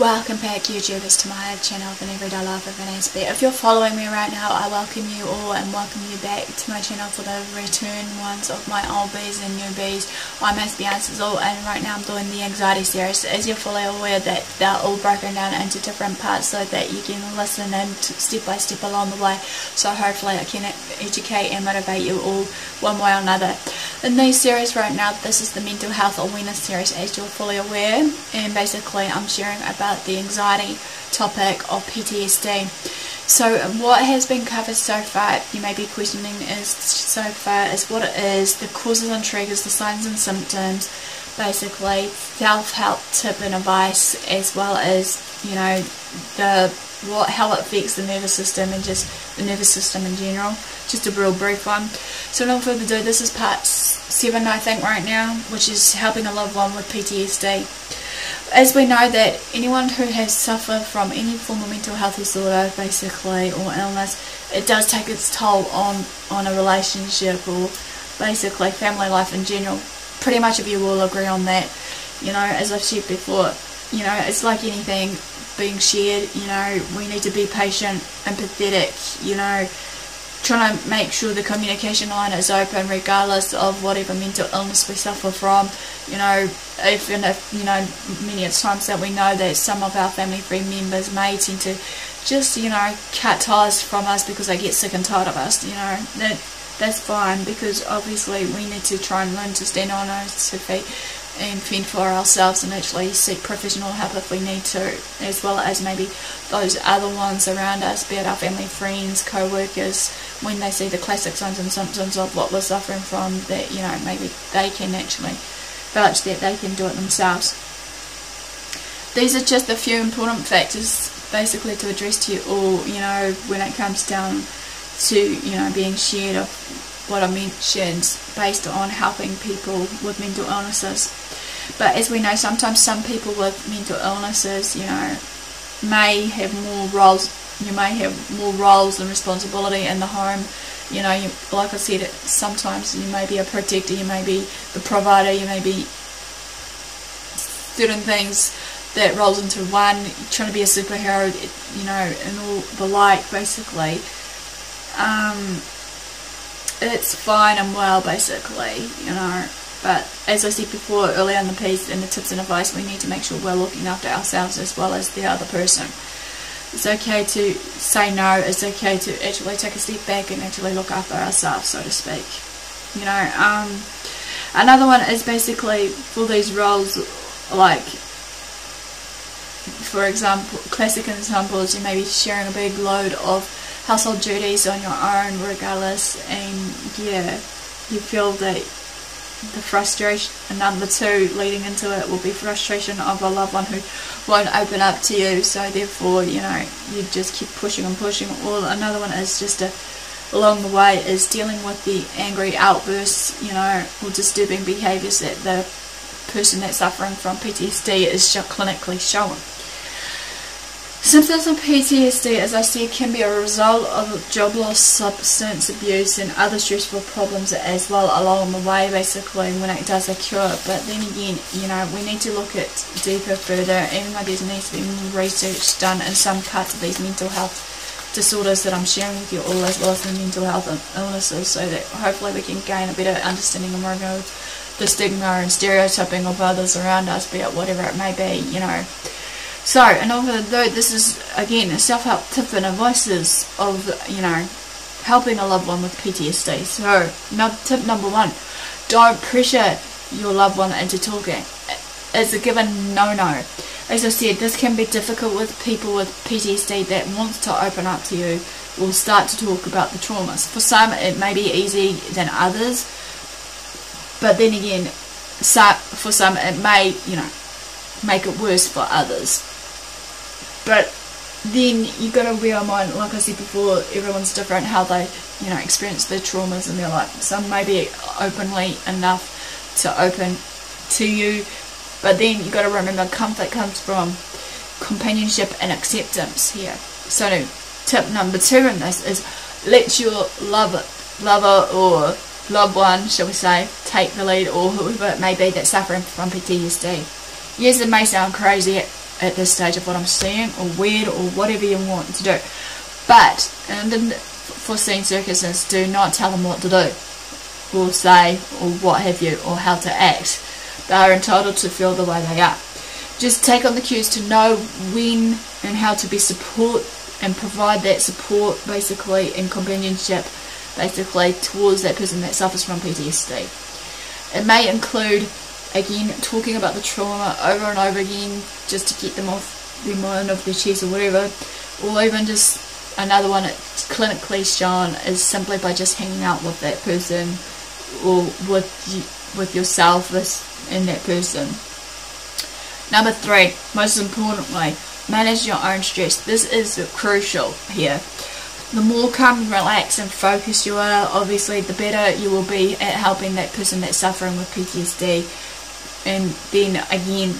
Welcome back, YouTubers, to my channel of an everyday life of an Aspie. If you're following me right now, I welcome you all and welcome you back to my channel for the return ones of my old bees and newbies. I'm AspieAnswersAll, and right now I'm doing the anxiety series. As you're fully aware that they're all broken down into different parts so that you can listen and step by step along the way. So hopefully I can educate and motivate you all one way or another. In these series right now, this is the mental health awareness series, as you're fully aware, and basically I'm sharing about the anxiety topic of PTSD. So what has been covered so far, you may be questioning, is what it is, the causes and triggers, the signs and symptoms, basically self-help tip and advice, as well as, you know, how it affects the nervous system and just the nervous system in general. Just a real brief one. So without further ado, this is part 7 I think right now, which is helping a loved one with PTSD. As we know that anyone who has suffered from any form of mental health disorder, basically, or illness, it does take its toll on a relationship or basically family life in general. Pretty much of you will agree on that. You know, as I've said before, you know, it's like anything being shared. You know, we need to be patient, empathetic, you know, trying to make sure the communication line is open regardless of whatever mental illness we suffer from. You know, even if, you know, many times that we know that some of our family members may tend to just, you know, cut ties from us because they get sick and tired of us, you know, that's fine, because obviously we need to try and learn to stand on our 2 feet and fend for ourselves and actually seek professional help if we need to, as well as maybe those other ones around us, be it our family, friends, co-workers, when they see the classic signs and symptoms of what we're suffering from, that, you know, maybe they can actually vouch that they can do it themselves. These are just a few important factors basically to address to you all, you know, when it comes down to, you know, being shared of what I mentioned based on helping people with mental illnesses. But as we know, sometimes some people with mental illnesses, you know, may have more roles. You may have more roles and responsibility in the home. You know, like I said, sometimes you may be a protector, you may be the provider, you may be certain things that rolls into one, trying to be a superhero, you know, and all the like, basically. It's fine and well, basically, you know, but as I said before earlier in the piece, in the tips and advice, we need to make sure we're looking after ourselves as well as the other person. It's okay to say no, it's okay to actually take a step back and actually look after ourselves, so to speak. You know, another one is basically for these roles, like, for example, classic examples, you may be sharing a big load of household duties on your own regardless, and yeah, you feel that the frustration, and number 2 leading into it will be frustration of a loved one who won't open up to you, so therefore, you know, you just keep pushing and pushing. Or another one is just along the way is dealing with the angry outbursts, you know, or disturbing behaviours that the person that's suffering from PTSD is clinically showing. Symptoms of PTSD, as I said, can be a result of job loss, substance abuse and other stressful problems as well along the way, basically, when it does occur. But then again, you know, we need to look at deeper further, even though there needs to be more research done in some parts of these mental health disorders that I'm sharing with you all, as well as the mental health illnesses, so that hopefully we can gain a better understanding and remove the stigma and stereotyping of others around us, be it whatever it may be, you know. So, and although this is, again, a self-help tip and advices of, you know, helping a loved one with PTSD. So, tip number 1, don't pressure your loved one into talking. It's a given no-no. As I said, this can be difficult with people with PTSD that wants to open up to you, will start to talk about the traumas. For some, it may be easy than others, but then again, for some, it may, you know, make it worse for others. But then you got to bear in mind, like I said before, everyone's different how they, you know, experience their traumas in their life. Some may be openly enough to open to you, but then you got to remember, comfort comes from companionship and acceptance here. So tip number 2 in this is let your lover or loved one, shall we say, take the lead, or whoever it may be that's suffering from PTSD. Yes, it may sound crazy, at this stage of what I'm seeing, or weird, or whatever you want to do. But in the foreseen circumstances, do not tell them what to do, or say, or what have you, or how to act. They are entitled to feel the way they are. Just take on the cues to know when and how to be support and provide that support, basically, in companionship, basically, towards that person that suffers from PTSD. It may include, again, talking about the trauma over and over again, just to get them off their mind, off their chest, or whatever. Or even just another one that's clinically shown is simply by just hanging out with that person, or with yourself and that person. Number 3, most importantly, manage your own stress. This is crucial here. The more calm, relaxed and focused you are, obviously the better you will be at helping that person that's suffering with PTSD. And then again,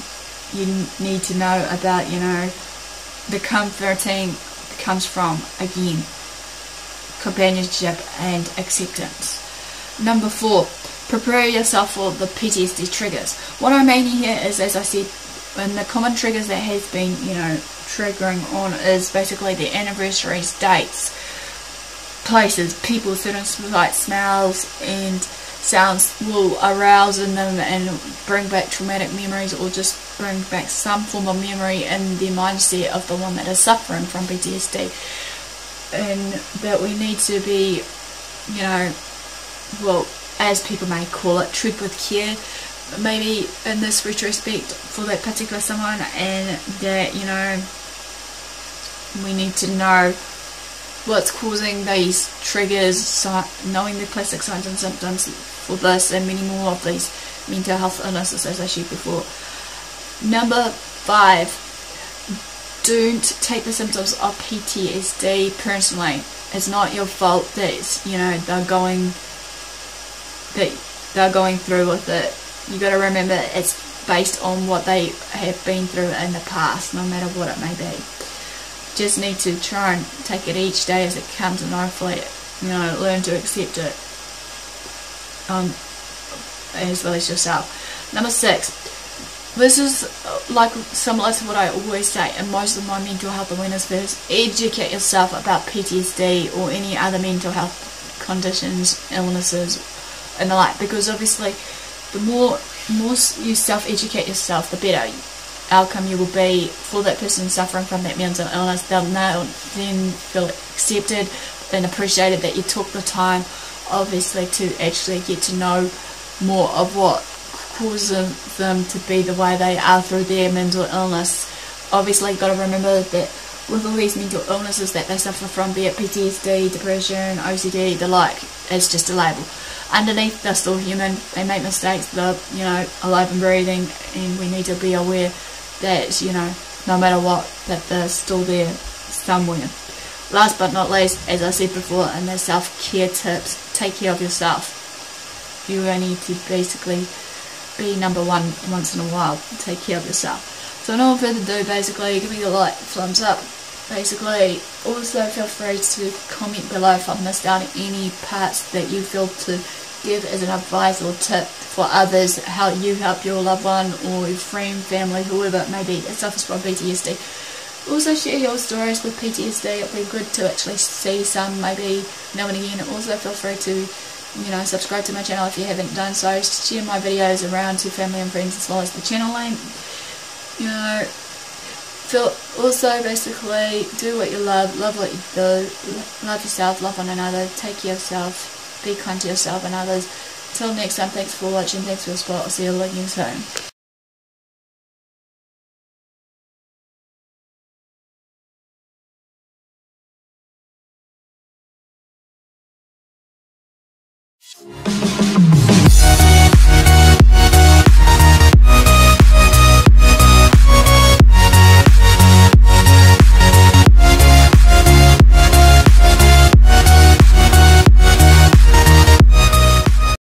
you need to know about, the comforting comes from, again, companionship and acceptance. Number 4, prepare yourself for the PTSD triggers. What I mean here is, as I said, and the common triggers that has been, triggering on is basically the anniversaries, dates, places, people, certain sights, smells and sounds will arouse in them and bring back traumatic memories, or just bring back some form of memory in the mindset of the one that is suffering from PTSD. And that we need to be, as people may call it, treat with care, maybe in this retrospect for that particular someone, and that, we need to know what's causing these triggers, knowing the classic signs and symptoms for this and many more of these mental health illnesses, as I shared before. Number 5, don't take the symptoms of PTSD personally. It's not your fault that they're going through with it. You got to remember, it's based on what they have been through in the past, no matter what it may be. Just need to try and take it each day as it comes, and hopefully, learn to accept it, as well as yourself. Number 6, this is like similar to what I always say in most of my mental health awareness videos. Educate yourself about PTSD or any other mental health conditions, illnesses, and the like, because obviously the more you self-educate yourself, the better outcome you will be for that person suffering from that mental illness. They'll then feel accepted and appreciated that you took the time, obviously, to actually get to know more of what causes them to be the way they are through their mental illness. Obviously, you've got to remember that with all these mental illnesses that they suffer from, be it PTSD, depression, OCD, the like, it's just a label. Underneath, they're still human, they make mistakes, they're, alive and breathing, and we need to be aware that, no matter what, that they're still there somewhere. Last but not least, as I said before, in the self-care tips, take care of yourself. You need to basically be number 1 once in a while. Take care of yourself. So no further ado, basically, give me the like, thumbs up. Basically, also feel free to comment below if I've missed out any parts that you feel to give as an advice or tip for others, how you help your loved one or your friend, family, whoever it may be that suffers from PTSD. Also share your stories with PTSD. It'll be good to actually see some, maybe now and again. Also feel free to subscribe to my channel if you haven't done so. Share my videos around to family and friends, as well as the channel link. Also basically do what you love what you do, love yourself, love one another, take care of yourself, be kind to yourself and others. Until next time, thanks for watching, thanks for the support, I'll see you again soon.